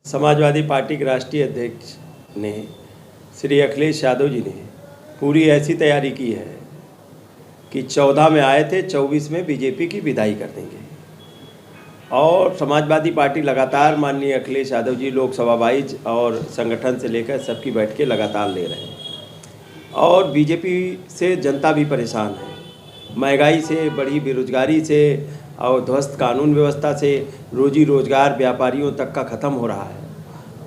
Samajwadi party के राष्ट्रीय अध्यक्ष ने श्री अखिलेश यादव जी ने पूरी ऐसी तैयारी की है कि 14 में आए थे, 24 में बीजेपी की विदाई कर देंगे। और समाजवादी पार्टी लगातार माननीय अखिलेश यादव जी लोकसभा वाइज और संगठन से लेकर सबकी बैठकें लगातार ले रहे हैं। और बीजेपी से जनता भी परेशान है, महंगाई से, बड़ी बेरोजगारी से और ध्वस्त कानून व्यवस्था से रोजी रोजगार व्यापारियों तक का ख़त्म हो रहा है।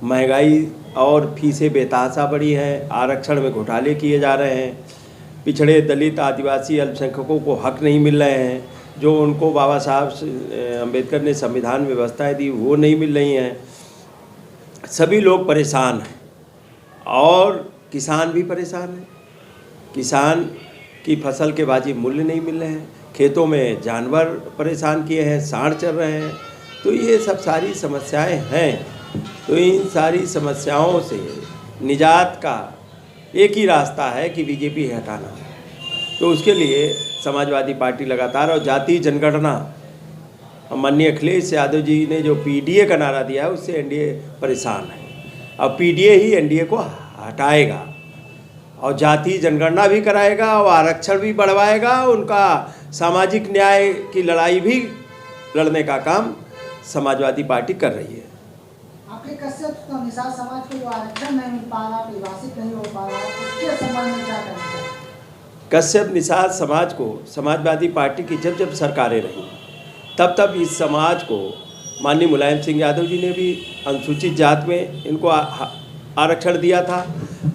महंगाई और फीसें बेतहाशा बढ़ी हैं, आरक्षण में घोटाले किए जा रहे हैं, पिछड़े दलित आदिवासी अल्पसंख्यकों को हक नहीं मिल रहे हैं, जो उनको बाबा साहब अम्बेडकर ने संविधान में व्यवस्थाएं दी वो नहीं मिल रही हैं। सभी लोग परेशान हैं और किसान भी परेशान हैं। किसान की फसल के वाजिब मूल्य नहीं मिल रहे हैं, खेतों में जानवर परेशान किए हैं, सांड चल रहे हैं। तो ये सब सारी समस्याएं हैं। तो इन सारी समस्याओं से निजात का एक ही रास्ता है कि बीजेपी हटाना। तो उसके लिए समाजवादी पार्टी लगातार और जातीय जनगणना, माननीय अखिलेश यादव जी ने जो पीडीए का नारा दिया है उससे एनडीए परेशान है। अब पीडीए ही एनडीए को हटाएगा और जातीय जनगणना भी कराएगा और आरक्षण भी बढ़वाएगा। उनका सामाजिक न्याय की लड़ाई भी लड़ने का काम समाजवादी पार्टी कर रही है। आपके कश्यप निषाद समाज को जो आरक्षण नहीं मिल पा रहा, परिभाषित नहीं हो पा रहा, उसके संबंध में क्या करना चाहिए? कश्यप निषाद समाज को समाजवादी पार्टी की जब सरकारें रही तब इस समाज को माननीय मुलायम सिंह यादव जी ने भी अनुसूचित जात में इनको आरक्षण दिया था।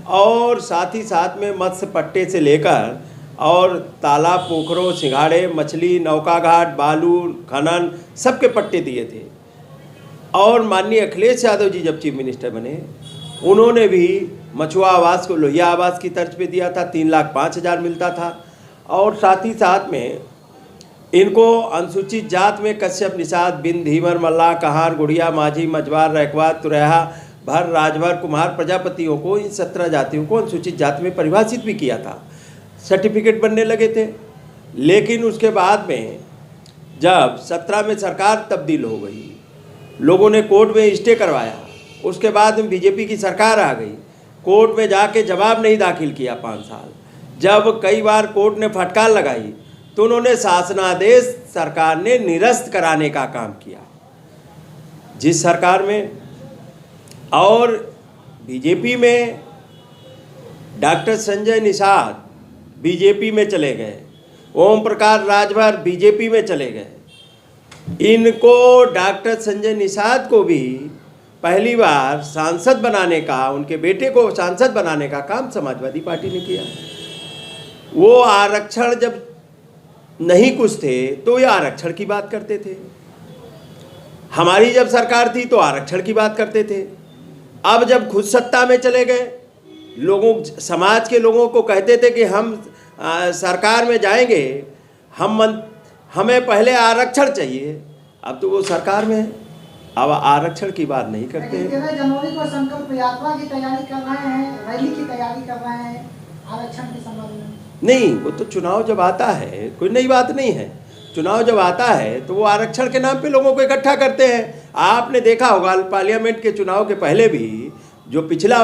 और साथ ही साथ में मत्स्य पट्टे से लेकर और तालाब, पोखरों, सिंघाड़े, मछली, नौकाघाट, बालू खनन सबके पट्टे दिए थे। और माननीय अखिलेश यादव जी जब चीफ मिनिस्टर बने उन्होंने भी मछुआ आवास को लोहिया आवास की तर्ज पे दिया था, 3,05,000 मिलता था। और साथ ही साथ में इनको अनुसूचित जात में कश्यप, निषाद, बिंद, धीवर, मल्लाह, कहार, गुड़िया, माझी, मझवार, रैकवा, तुरैहा, भर, राजभर, कुम्हार, प्रजापतियों को, इन 17 जातियों को अनुसूचित जाति में परिभाषित भी किया था। सर्टिफिकेट बनने लगे थे। लेकिन उसके बाद में जब 17 में सरकार तब्दील हो गई, लोगों ने कोर्ट में स्टे करवाया, उसके बाद में बीजेपी की सरकार आ गई, कोर्ट में जाके जवाब नहीं दाखिल किया 5 साल। जब कई बार कोर्ट ने फटकार लगाई तो उन्होंने शासनादेश सरकार ने निरस्त कराने का काम किया जिस सरकार में। और बीजेपी में डॉक्टर संजय निषाद बीजेपी में चले गए, ओम प्रकाश राजभर बीजेपी में चले गए। इनको डॉक्टर संजय निषाद को भी पहली बार सांसद बनाने का, उनके बेटे को सांसद बनाने का काम समाजवादी पार्टी ने किया। वो आरक्षण जब नहीं कुछ थे तो ये आरक्षण की बात करते थे। हमारी जब सरकार थी तो आरक्षण की बात करते थे। अब जब खुद सत्ता में चले गए, लोगों, समाज के लोगों को कहते थे कि हम सरकार में जाएंगे, हमें पहले आरक्षण चाहिए। अब तो वो सरकार में है, अब आरक्षण की बात नहीं करते। 13 जनवरी को संकल्प यात्रा की तैयारी कर रहे हैं, रैली की तैयारी कर रहे हैं आरक्षण के संबंध में। नहीं, वो तो चुनाव जब आता है कोई नई बात नहीं है। चुनाव जब आता है तो वो आरक्षण के नाम पे लोगों को इकट्ठा करते हैं। आपने देखा होगा पार्लियामेंट के चुनाव के पहले भी, जो पिछला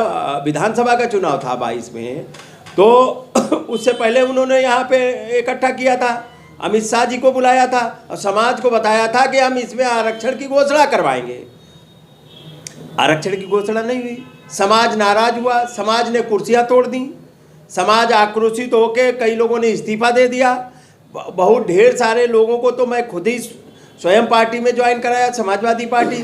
विधानसभा का चुनाव था 22 में, तो उससे पहले उन्होंने यहाँ पे इकट्ठा किया था, अमित शाह जी को बुलाया था और समाज को बताया था कि हम इसमें आरक्षण की घोषणा करवाएंगे। आरक्षण की घोषणा नहीं हुई, समाज नाराज हुआ, समाज ने कुर्सियां तोड़ दी, समाज आक्रोशित होकर कई लोगों ने इस्तीफा दे दिया। बहुत ढेर सारे लोगों को तो मैं खुद ही स्वयं पार्टी में ज्वाइन कराया, समाजवादी पार्टी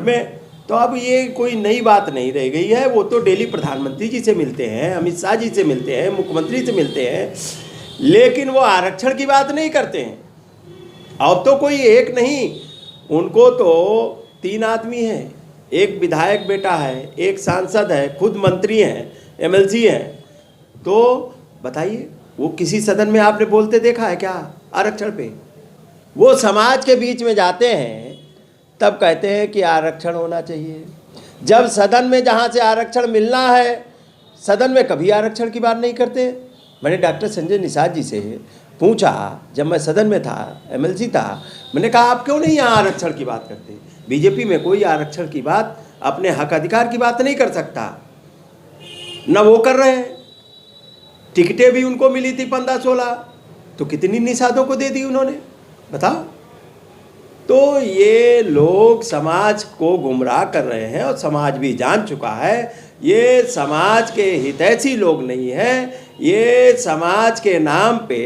में। तो अब ये कोई नई बात नहीं रह गई है। वो तो डेली प्रधानमंत्री जी से मिलते हैं, अमित शाह जी से मिलते हैं, मुख्यमंत्री से मिलते हैं, लेकिन वो आरक्षण की बात नहीं करते हैं। अब तो कोई एक नहीं, उनको तो 3 आदमी हैं, एक विधायक बेटा है, एक सांसद है, खुद मंत्री हैं, एमएलसी हैं। तो बताइए, वो किसी सदन में आपने बोलते देखा है क्या आरक्षण पे? वो समाज के बीच में जाते हैं तब कहते हैं कि आरक्षण होना चाहिए। जब सदन में जहाँ से आरक्षण मिलना है, सदन में कभी आरक्षण की बात नहीं करते। मैंने डॉक्टर संजय निषाद जी से पूछा, जब मैं सदन में था, एमएलसी था, मैंने कहा आप क्यों नहीं यहाँ आरक्षण की बात करते? बीजेपी में कोई आरक्षण की बात अपने हक अधिकार की बात नहीं कर सकता, न वो कर रहे हैं। टिकटें भी उनको मिली थी 15-16, तो कितनी निषादों को दे दी उन्होंने, बताओ। तो ये लोग समाज को गुमराह कर रहे हैं और समाज भी जान चुका है ये समाज के हितैषी लोग नहीं हैं, ये समाज के नाम पे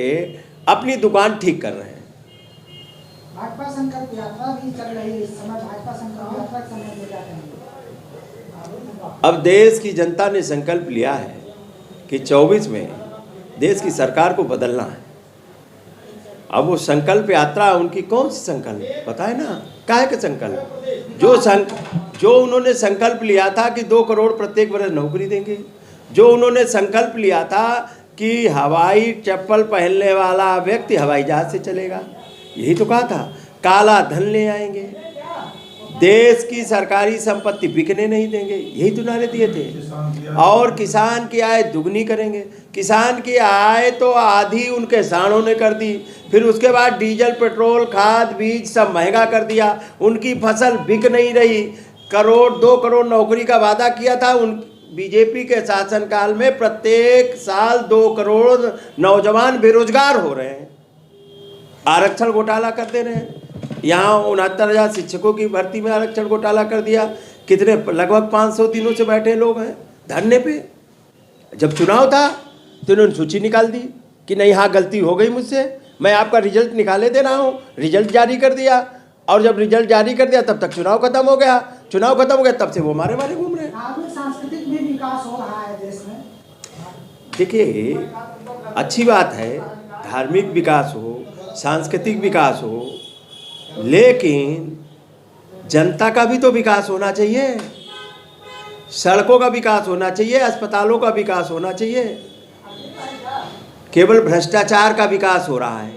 अपनी दुकान ठीक कर रहे हैं। भाजपा संकल्प यात्रा भी चल रही है इस समय, भाजपा संकल्प यात्रा के समय में क्या कहेंगे? अब देश की जनता ने संकल्प लिया है कि 24 में देश की सरकार को बदलना है। अब वो संकल्प यात्रा उनकी कौन सी संकल्प पता है ना, काहे के संकल्प? जो उन्होंने संकल्प लिया था कि 2 करोड़ प्रत्येक वर्ष नौकरी देंगे, जो उन्होंने संकल्प लिया था कि हवाई चप्पल पहनने वाला व्यक्ति हवाई जहाज से चलेगा, यही तो कहा था। काला धन ले आएंगे, देश की सरकारी संपत्ति बिकने नहीं देंगे, यही तो नारे दिए थे। और किसान की आय दुगनी करेंगे। किसान की आय तो आधी उनके साणों ने कर दी, फिर उसके बाद डीजल, पेट्रोल, खाद, बीज सब महंगा कर दिया, उनकी फसल बिक नहीं रही। 2 करोड़ नौकरी का वादा किया था। उन बीजेपी के शासनकाल में प्रत्येक साल 2 करोड़ नौजवान बेरोजगार हो रहे हैं। आरक्षण घोटाला कर दे रहे हैं। यहाँ 69,000 शिक्षकों की भर्ती में आरक्षण घोटाला कर दिया। कितने, लगभग 500 दिनों से बैठे लोग हैं धरने पे। जब चुनाव था तो इन्होंने सूची निकाल दी कि नहीं, हाँ गलती हो गई मुझसे, मैं आपका रिजल्ट निकाले दे रहा हूँ। रिजल्ट जारी कर दिया, और जब रिजल्ट जारी कर दिया तब तक चुनाव खत्म हो गया। चुनाव खत्म हो गया, तब से वो मारे मारे घूम रहे हैं। धार्मिक सांस्कृतिक भी विकास हो रहा है देश में। देखिए, अच्छी बात है धार्मिक विकास हो, सांस्कृतिक विकास हो, लेकिन जनता का भी तो विकास होना चाहिए। सड़कों का विकास होना चाहिए, अस्पतालों का विकास होना चाहिए। केवल भ्रष्टाचार का विकास हो रहा है।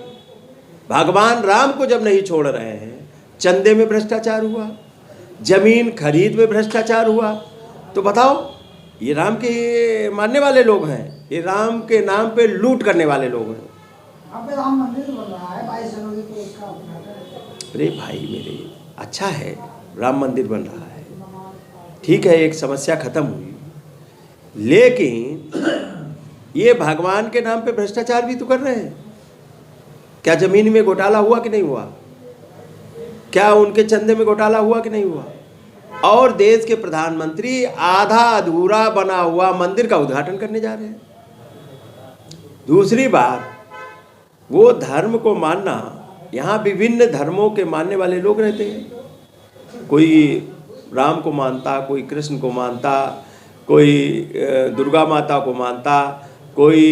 भगवान राम को जब नहीं छोड़ रहे हैं, चंदे में भ्रष्टाचार हुआ, जमीन खरीद में भ्रष्टाचार हुआ, तो बताओ, ये राम के मानने वाले लोग हैं, ये राम के नाम पे लूट करने वाले लोग हैं। अब राम मंदिर बन रहा है 22 जनवरी को, इसका उद्घाटन। अरे भाई मेरे, अच्छा है राम मंदिर बन रहा है, ठीक है, एक समस्या खत्म हुई, लेकिन ये भगवान के नाम पे भ्रष्टाचार भी तो कर रहे हैं। क्या जमीन में घोटाला हुआ कि नहीं हुआ? क्या उनके चंदे में घोटाला हुआ कि नहीं हुआ? और देश के प्रधानमंत्री आधा अधूरा बना हुआ मंदिर का उद्घाटन करने जा रहे हैं। दूसरी बात, वो धर्म को मानना, यहाँ विभिन्न धर्मों के मानने वाले लोग रहते हैं। कोई राम को मानता, कोई कृष्ण को मानता, कोई दुर्गा माता को मानता, कोई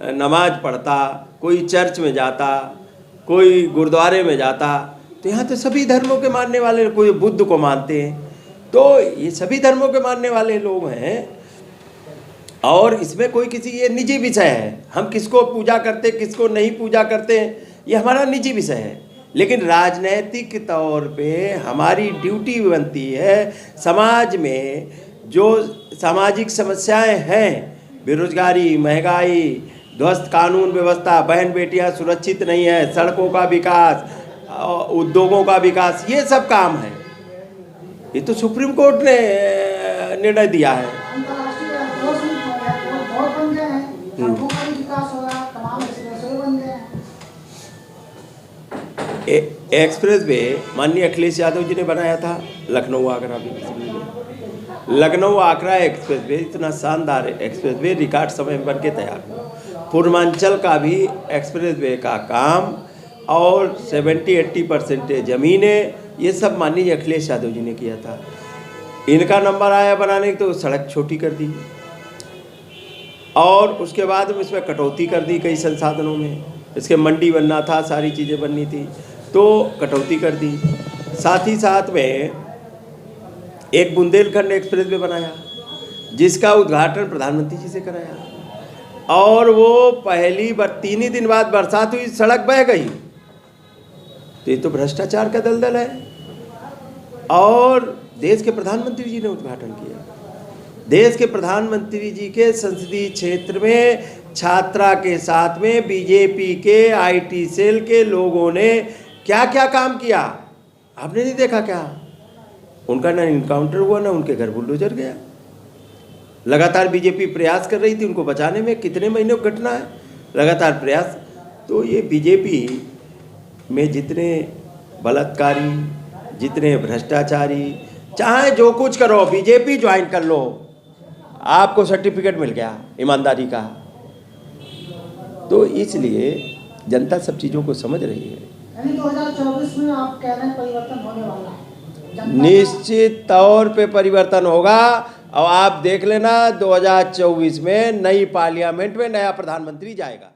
नमाज पढ़ता, कोई चर्च में जाता, कोई गुरुद्वारे में जाता। तो यहाँ तो सभी धर्मों के मानने वाले, कोई बुद्ध को मानते हैं, तो ये सभी धर्मों के मानने वाले लोग हैं। और इसमें कोई किसी, ये निजी विषय है, हम किसको पूजा करते किसको नहीं पूजा करते, ये हमारा निजी विषय है। लेकिन राजनैतिक तौर पे हमारी ड्यूटी बनती है, समाज में जो सामाजिक समस्याएं हैं, बेरोजगारी, महंगाई, ध्वस्त कानून व्यवस्था, बहन बेटियां सुरक्षित नहीं है, सड़कों का विकास, उद्योगों का विकास, ये सब काम है। ये तो सुप्रीम कोर्ट ने निर्णय दिया है। अंतर्राष्ट्रीय एयरपोर्ट बन गए हैं, सड़कों का भी विकास हो रहा है, तमाम एक्सप्रेसवे बन गए हैं। एक्सप्रेस वे माननीय अखिलेश यादव जी ने बनाया था, लखनऊ आगरा भी। लखनऊ आगरा एक्सप्रेस वे इतना शानदार एक्सप्रेस वे रिकॉर्ड समय में बन के तैयार हुआ। पूर्वांचल का भी एक्सप्रेस वे का काम और 70-80% ज़मीनें, ये सब माननीय अखिलेश यादव जी ने किया था। इनका नंबर आया बनाने की तो सड़क छोटी कर दी, और उसके बाद इसमें कटौती कर दी कई संसाधनों में। इसके मंडी बनना था, सारी चीज़ें बननी थी, तो कटौती कर दी। साथ ही साथ में एक बुंदेलखंड एक्सप्रेस वे बनाया, जिसका उद्घाटन प्रधानमंत्री जी से कराया, और वो पहली बार 3 ही दिन बाद बरसात हुई, सड़क बह गई। तो ये तो भ्रष्टाचार का दलदल है। और देश के प्रधानमंत्री जी ने उद्घाटन किया। देश के प्रधानमंत्री जी के संसदीय क्षेत्र में छात्रा के साथ में बीजेपी के IT सेल के लोगों ने क्या क्या काम किया, आपने नहीं देखा क्या? उनका ना इनकाउंटर हुआ, ना उनके घर बुलडोजर गया। लगातार बीजेपी प्रयास कर रही थी उनको बचाने में, कितने महीनों की घटना है, लगातार प्रयास। तो ये बीजेपी में जितने बलात्कारी, जितने भ्रष्टाचारी, चाहे जो कुछ करो, बीजेपी ज्वाइन कर लो, आपको सर्टिफिकेट मिल गया ईमानदारी का। तो इसलिए जनता सब चीज़ों को समझ रही है। यानी 2024 में आप कह रहे हैं परिवर्तन होने वाला है? निश्चित तौर पे परिवर्तन होगा। और आप देख लेना 2024 में नई पार्लियामेंट में नया प्रधानमंत्री जाएगा।